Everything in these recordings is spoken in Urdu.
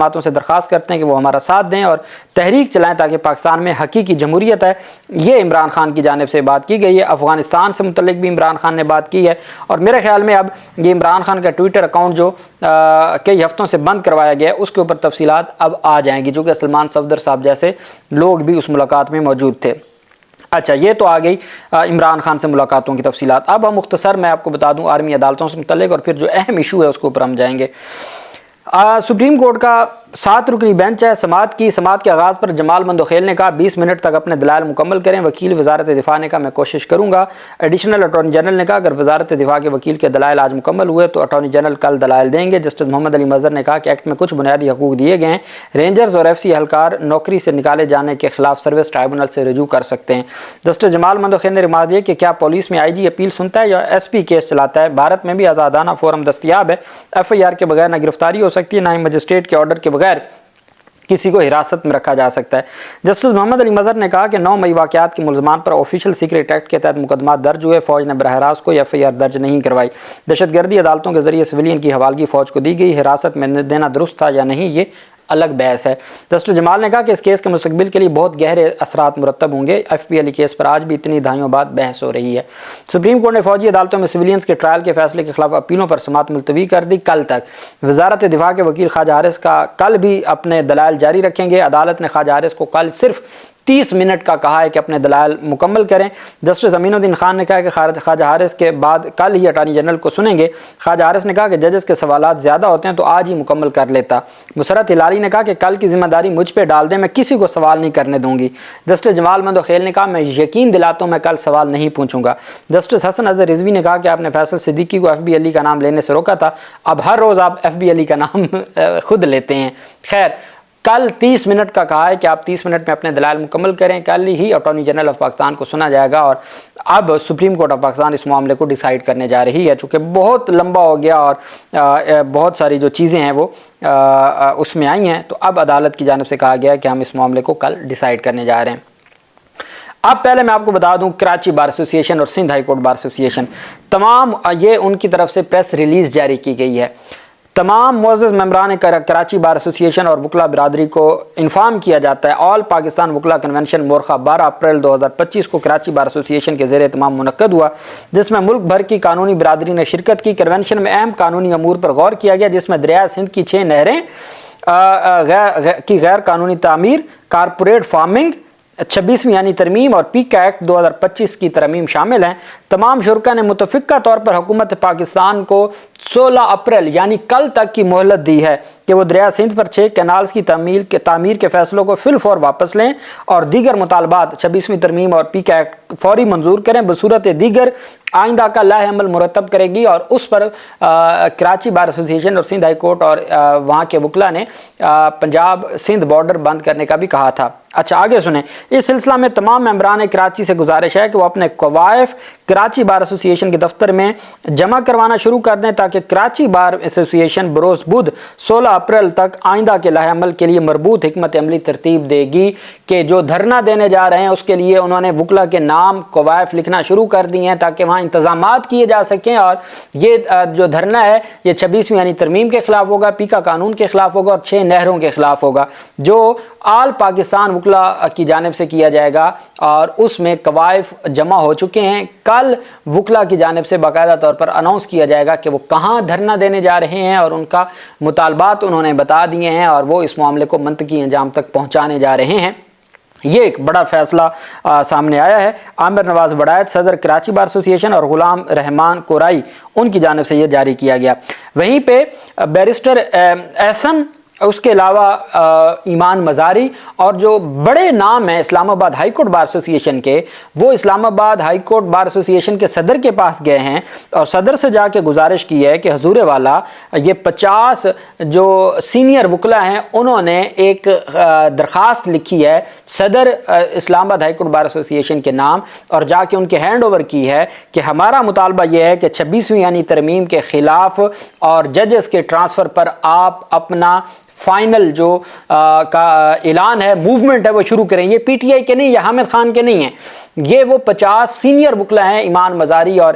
جماعتوں سے درخواست کرتے ہیں کہ وہ ہمارا ساتھ دیں اور تحریک چلائیں تاکہ پاکستان میں حقیقی جمہوریت ہے۔ یہ عمران خان کی جانب سے بات کی گئی ہے۔ افغانستان سے متعلق بھی عمران خان نے بات کی ہے، اور میرے خیال میں اب یہ عمران خان کا ٹویٹر اکاؤنٹ جو کئی ہفتوں سے بند کروایا گیا ہے، اس کے اوپر تفصیلات اب آ جائیں گی، جو کہ سلمان صفدر صاحب جیسے لوگ بھی اس ملاقات میں موجود تھے۔ اچھا، یہ تو آ گئی عمران خان سے ملاقاتوں کی تفصیلات۔ اب ہم مختصر میں آپ کو بتا دوں آرمی عدالتوں سے متعلق، اور پھر جو اہم ایشو ہے اس کے اوپر ہم جائیں گے۔ سپریم کورٹ کا 7 رکنی بینچ ہے سماعت کے آغاز پر جمال مندوخیل نے کہا 20 منٹ تک اپنے دلائل مکمل کریں۔ وکیل وزارت دفاع نے کہا میں کوشش کروں گا۔ ایڈیشنل اٹارنی جنرل نے کہا اگر وزارت دفاع کے وکیل کے دلائل آج مکمل ہوئے تو اٹارنی جنرل کل دلائل دیں گے۔ جسٹس محمد علی مظہر نے کہا کہ ایکٹ میں کچھ بنیادی حقوق دیے گئے ہیں، رینجرز اور ایف سی اہلکار نوکری سے نکالے جانے کے خلاف سروس ٹرائبونل سے رجوع کر سکتے ہیں۔ جسٹس جمال مندوخیل نے ریمارک دیا کہ کیا پولیس میں آئی جی اپیل سنتا ہے یا ایس پی کیس چلاتا ہے؟ بھارت میں بھی آزادانہ فورم دستیاب ہے، ایف آئی آر کے بغیر نہ گرفتاری ہو سکتی ہے، نہ ہی مجسٹریٹ کے آرڈر کے بغیر کسی کو حراست میں رکھا جا سکتا ہے۔ جسٹس محمد علی مظہر نے کہا کہ 9 مئی واقعات کے ملزمان پر آفیشیل سیکریٹ ایکٹ کے تحت مقدمات درج ہوئے، فوج نے براہ راست کوئی ایف آئی آر درج نہیں کروائی۔ دہشت گردی عدالتوں کے ذریعے سویلین کی حوالگی فوج کو دی گئی، حراست میں دینا درست تھا یا نہیں یہ الگ بحث ہے۔ جسٹس جمال نے کہا کہ اس کیس کے مستقبل کے لیے بہت گہرے اثرات مرتب ہوں گے۔ ایف پی علی کیس پر آج بھی اتنی دہائیوں بعد بحث ہو رہی ہے۔ سپریم کورٹ نے فوجی عدالتوں میں سویلینز کے ٹرائل کے فیصلے کے خلاف اپیلوں پر سماعت ملتوی کر دی کل تک۔ وزارت دفاع کے وکیل خواجہ حارث کا کل بھی اپنے دلائل جاری رکھیں گے۔ عدالت نے خواجہ حارث کو کل صرف 30 منٹ کا کہا ہے کہ اپنے دلائل مکمل کریں۔ جسٹس امین الدین خان نے کہا کہ خواجہ حارث کے بعد کل ہی اٹارنی جنرل کو سنیں گے۔ خواجہ حارث نے کہا کہ ججز کے سوالات زیادہ ہوتے ہیں تو آج ہی مکمل کر لیتا۔ مسرت ہلالی نے کہا کہ کل کی ذمہ داری مجھ پہ ڈال دیں، میں کسی کو سوال نہیں کرنے دوں گی۔ جسٹس جمال مندوخیل نے کہا میں یقین دلاتا ہوں میں کل سوال نہیں پوچھوں گا۔ جسٹس حسن اظہر رضوی نے کہا کہ آپ نے فیصل صدیقی کو ایف بی علی کا نام لینے سے روکا تھا، اب ہر روز آپ ایف بی علی کا نام خود لیتے ہیں۔ خیر، کل 30 منٹ کا کہا ہے کہ آپ 30 منٹ میں اپنے دلائل مکمل کریں۔ کل ہی اٹارنی جنرل آف پاکستان کو سنا جائے گا، اور اب سپریم کورٹ آف پاکستان اس معاملے کو ڈیسائیڈ کرنے جا رہی ہے۔ چونکہ بہت لمبا ہو گیا اور بہت ساری جو چیزیں ہیں وہ اس میں آئی ہیں، تو اب عدالت کی جانب سے کہا گیا ہے کہ ہم اس معاملے کو کل ڈیسائیڈ کرنے جا رہے ہیں۔ اب پہلے میں آپ کو بتا دوں کراچی بار ایسوسی ایشن اور سندھ ہائی کورٹ بار ایسوسی ایشن تمام یہ ان کی طرف سے پریس ریلیز جاری کی گئی ہے۔ تمام معزز ممبران کراچی بار ایسوسی ایشن اور وکلا برادری کو انفارم کیا جاتا ہے آل پاکستان وکلا کنونشن مورخہ 12 اپریل 2025 کو کراچی بار ایسوسی ایشن کے زیر اہتمام منعقد ہوا، جس میں ملک بھر کی قانونی برادری نے شرکت کی۔ کنونشن میں اہم قانونی امور پر غور کیا گیا، جس میں دریائے سندھ کی 6 نہریں کی غیر قانونی تعمیر، کارپوریٹ فارمنگ 26ویں یعنی ترمیم اور پیکا ایکٹ 2025 کی ترمیم شامل ہیں۔ تمام شرکا نے متفقہ طور پر حکومت پاکستان کو 16 اپریل یعنی کل تک کی مہلت دی ہے کہ وہ دریائے سندھ پر 6 کینالز کی تعمیر کے فیصلوں کو فی الفور واپس لیں اور دیگر مطالبات 26ویں ترمیم اور پیکا ایکٹ فوری منظور کریں۔ بصورت دیگر آئندہ کا لائحہ عمل مرتب کرے گی، اور اس پر کراچی بار ایسوسی ایشن اور سندھ ہائی کورٹ اور وہاں کے وکلا نے پنجاب سندھ بارڈر بند کرنے کا بھی کہا تھا۔ اچھا آگے سنیں، اس سلسلہ میں تمام ممبران کراچی سے گزارش ہے کہ وہ اپنے قوائف کراچی بار ایسوسی ایشن کے دفتر میں جمع کروانا شروع کر دیں تاکہ کراچی بار ایسوسی ایشن بروز بدھ 16 اپریل تک آئندہ کے لائحہ عمل کے لیے مربوط حکمت عملی ترتیب دے گی کہ جو دھرنا دینے جا رہے ہیں اس کے لیے انہوں نے وکلا کے نام قوائف لکھنا شروع کر دی ہیں تاکہ وہاں انتظامات کیے جا سکیں، اور یہ جو دھرنا ہے یہ 26ویں یعنی ترمیم کے خلاف ہوگا، پیکا قانون کے خلاف ہوگا اور 6 نہروں کے خلاف ہوگا جو آل پاکستان وکلا کی جانب سے کیا جائے گا، اور اس میں قوائف جمع ہو چکے ہیں۔ کل وکلا کی جانب سے باقاعدہ طور پر اناؤنس کیا جائے گا کہ وہ کہاں دھرنا دینے جا رہے ہیں، اور ان کا مطالبات انہوں نے بتا دیے ہیں اور وہ اس معاملے کو منطقی انجام تک پہنچانے جا رہے ہیں۔ یہ ایک بڑا فیصلہ سامنے آیا ہے۔ عامر نواز وڑائت صدر کراچی بار ایسوسی ایشن اور غلام رحمان کورائی ان کی جانب سے یہ جاری کیا گیا۔ وہیں پہ بیرسٹر احسن، اس کے علاوہ ایمان مزاری اور جو بڑے نام ہیں اسلام آباد ہائی کورٹ بار ایسوسی ایشن کے، وہ اسلام آباد ہائی کورٹ بار ایسوسی ایشن کے صدر کے پاس گئے ہیں اور صدر سے جا کے گزارش کی ہے کہ حضور والا یہ 50 جو سینئر وکلا ہیں انہوں نے ایک درخواست لکھی ہے صدر اسلام آباد ہائی کورٹ بار ایسوسی ایشن کے نام، اور جا کے ان کے ہینڈ اوور کی ہے کہ ہمارا مطالبہ یہ ہے کہ 26ویں یعنی ترمیم کے خلاف اور ججز کے ٹرانسفر پر آپ اپنا فائنل جو کا اعلان ہے، موومنٹ ہے، وہ شروع کریں۔ یہ پی ٹی آئی کے نہیں، یہ حامد خان کے نہیں ہیں، یہ وہ 50 سینئر وکلا ہیں، ایمان مزاری اور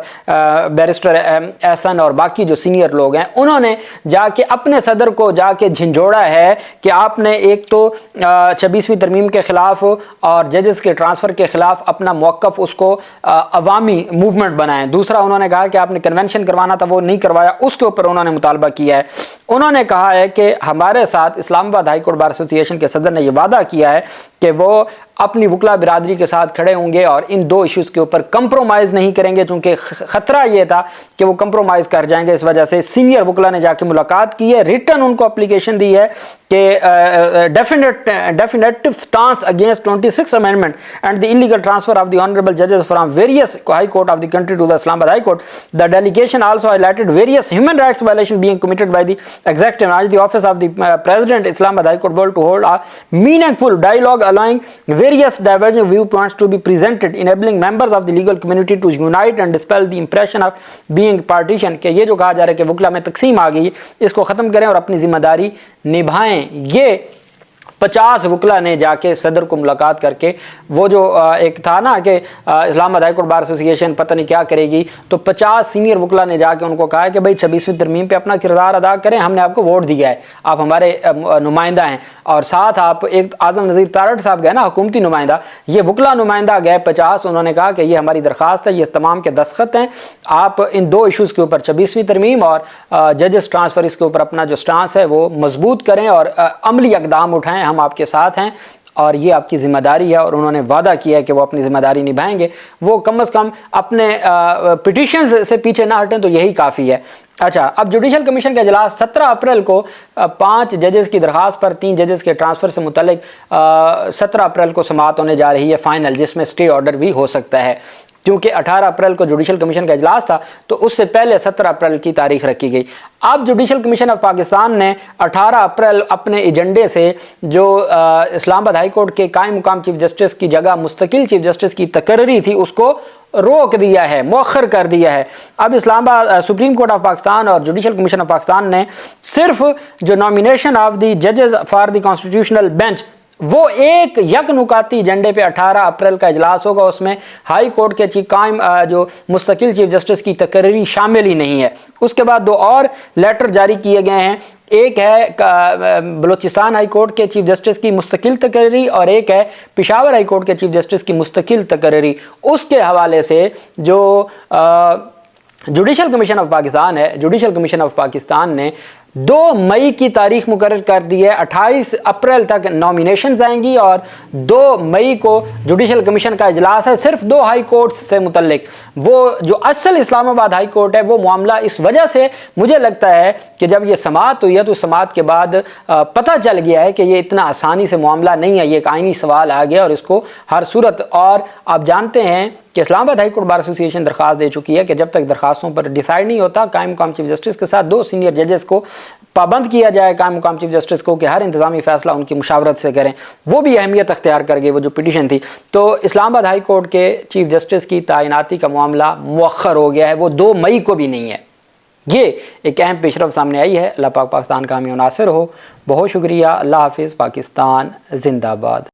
بیرسٹر احسن اور باقی جو سینئر لوگ ہیں، انہوں نے جا کے اپنے صدر کو جا کے جھنجھوڑا ہے کہ آپ نے ایک تو 26ویں ترمیم کے خلاف اور ججز کے ٹرانسفر کے خلاف اپنا موقف اس کو عوامی موومنٹ بنائیں، دوسرا انہوں نے کہا کہ آپ نے کنونشن کروانا تھا وہ نہیں کروایا، اس کے اوپر انہوں نے مطالبہ کیا ہے۔ انہوں نے کہا ہے کہ ہمارے ساتھ اسلام آباد ہائی کورٹ بار ایسوسی ایشن کے صدر نے یہ وعدہ کیا ہے کہ وہ اپنی وکلا برادری کے ساتھ کھڑے ہوں گے اور ان دو ایشوز کے اوپر کمپرومائز نہیں کریں گے، چونکہ خطرہ یہ تھا کہ وہ کمپرومائز کر جائیں گے۔ اس وجہ سے سینئر وکلا نے جا کے ملاقات کی ہے، ریٹن ان کو اپلیکیشن دی ہے کہ definitive stance against 26 amendment and the illegal transfer of the honourable ججز from various high court of the country to the Islamabad high court. The delegation also highlighted various human rights violation being committed by the executive and the office of the president Islamabad high court will to hold a meaningful dialogue allowing various divergent viewpoints to be presented, enabling members of the legal community to unite and dispel the impression of being partition کہ یہ جو کہا جا رہا ہے کہ وکلا میں تقسیم آ گئی، اس کو ختم کریں اور اپنی ذمہ داری نبھائیں۔ یہ 50 وکلا نے جا کے صدر کو ملاقات کر کے وہ جو ایک تھا نا کہ اسلام آباد ہائی کورٹ بار ایسوسی ایشن پتہ نہیں کیا کرے گی، تو 50 سینئر وکلا نے جا کے ان کو کہا کہ بھائی 26ویں ترمیم پہ اپنا کردار ادا کریں، ہم نے آپ کو ووٹ دیا ہے، آپ ہمارے نمائندہ ہیں، اور ساتھ آپ ایک اعظم نذیر تارڑ صاحب گئے نا حکومتی نمائندہ، یہ وکلا نمائندہ گئے 50، انہوں نے کہا کہ یہ ہماری درخواست ہے، یہ تمام کے دستخط ہیں، آپ ان دو ایشوز کے اوپر 26ویں ترمیم اور ججز ٹرانسفر اس کے اوپر اپنا جو سٹانس ہے وہ مضبوط کریں اور عملی اقدام اٹھائیں، ہم آپ کے ساتھ ہیں اور یہ آپ کی ذمہ داری ہے، اور انہوں نے وعدہ کیا ہے کہ وہ اپنی ذمہ داری نبھائیں گے، وہ کم از کم اپنے پٹیشنز سے پیچھے نہ ہٹیں تو یہی کافی ہے۔ اچھا، اب جوڈیشل کمیشن کا اجلاس 17 اپریل کو 5 ججز کی درخواست پر 3 ججز کے ٹرانسفر سے متعلق 17 اپریل کو سماعت ہونے جا رہی ہے فائنل، جس میں سٹے آرڈر بھی ہو سکتا ہے، کیونکہ 18 اپریل کو جوڈیشل کمیشن کا اجلاس تھا تو اس سے پہلے 17 اپریل کی تاریخ رکھی گئی۔ اب جوڈیشل کمیشن آف پاکستان نے 18 اپریل اپنے ایجنڈے سے جو اسلام آباد ہائی کورٹ کے قائم مقام چیف جسٹس کی جگہ مستقل چیف جسٹس کی تقرری تھی اس کو روک دیا ہے، مؤخر کر دیا ہے۔ اب اسلام آباد سپریم کورٹ آف پاکستان اور جوڈیشل کمیشن آف پاکستان نے صرف جو نامینیشن آف دی ججز فار دی کانسٹیٹیوشنل بینچ وہ ایک یک نکاتی ایجنڈے پہ 18 اپریل کا اجلاس ہوگا، اس میں ہائی کورٹ کے قائم جو مستقل چیف جسٹس کی تقرری شامل ہی نہیں ہے۔ اس کے بعد 2 اور لیٹر جاری کیے گئے ہیں، ایک ہے بلوچستان ہائی کورٹ کے چیف جسٹس کی مستقل تقرری اور ایک ہے پشاور ہائی کورٹ کے چیف جسٹس کی مستقل تقرری۔ اس کے حوالے سے جو جوڈیشل کمیشن آف پاکستان ہے، جوڈیشل کمیشن آف پاکستان نے 2 مئی کی تاریخ مقرر کر دی ہے، 28 اپریل تک نامینیشنز آئیں گی اور 2 مئی کو جوڈیشل کمیشن کا اجلاس ہے صرف 2 ہائی کورٹس سے متعلق۔ وہ جو اصل اسلام آباد ہائی کورٹ ہے وہ معاملہ اس وجہ سے مجھے لگتا ہے کہ جب یہ سماعت ہوئی ہے تو سماعت کے بعد پتہ چل گیا ہے کہ یہ اتنا آسانی سے معاملہ نہیں ہے، یہ ایک آئینی سوال آ گیا اور اس کو ہر صورت، اور آپ جانتے ہیں کہ اسلام آباد ہائی کورٹ بار ایسوسی ایشن درخواست دے چکی ہے کہ جب تک درخواستوں پر ڈیسائیڈ نہیں ہوتا قائم مقام چیف جسٹس کے ساتھ 2 سینئر ججز کو پابند کیا جائے، قائم مقام چیف جسٹس کو، کہ ہر انتظامی فیصلہ ان کی مشاورت سے کریں، وہ بھی اہمیت اختیار کر گئی وہ جو پٹیشن تھی۔ تو اسلام آباد ہائی کورٹ کے چیف جسٹس کی تعیناتی کا معاملہ مؤخر ہو گیا ہے، وہ 2 مئی کو بھی نہیں ہے۔ یہ ایک اہم پیش رفت سامنے آئی ہے۔ اللہ پاک پاکستان کا حامی و ناصر ہو۔ بہت شکریہ۔ اللہ حافظ۔ پاکستان زندہ باد۔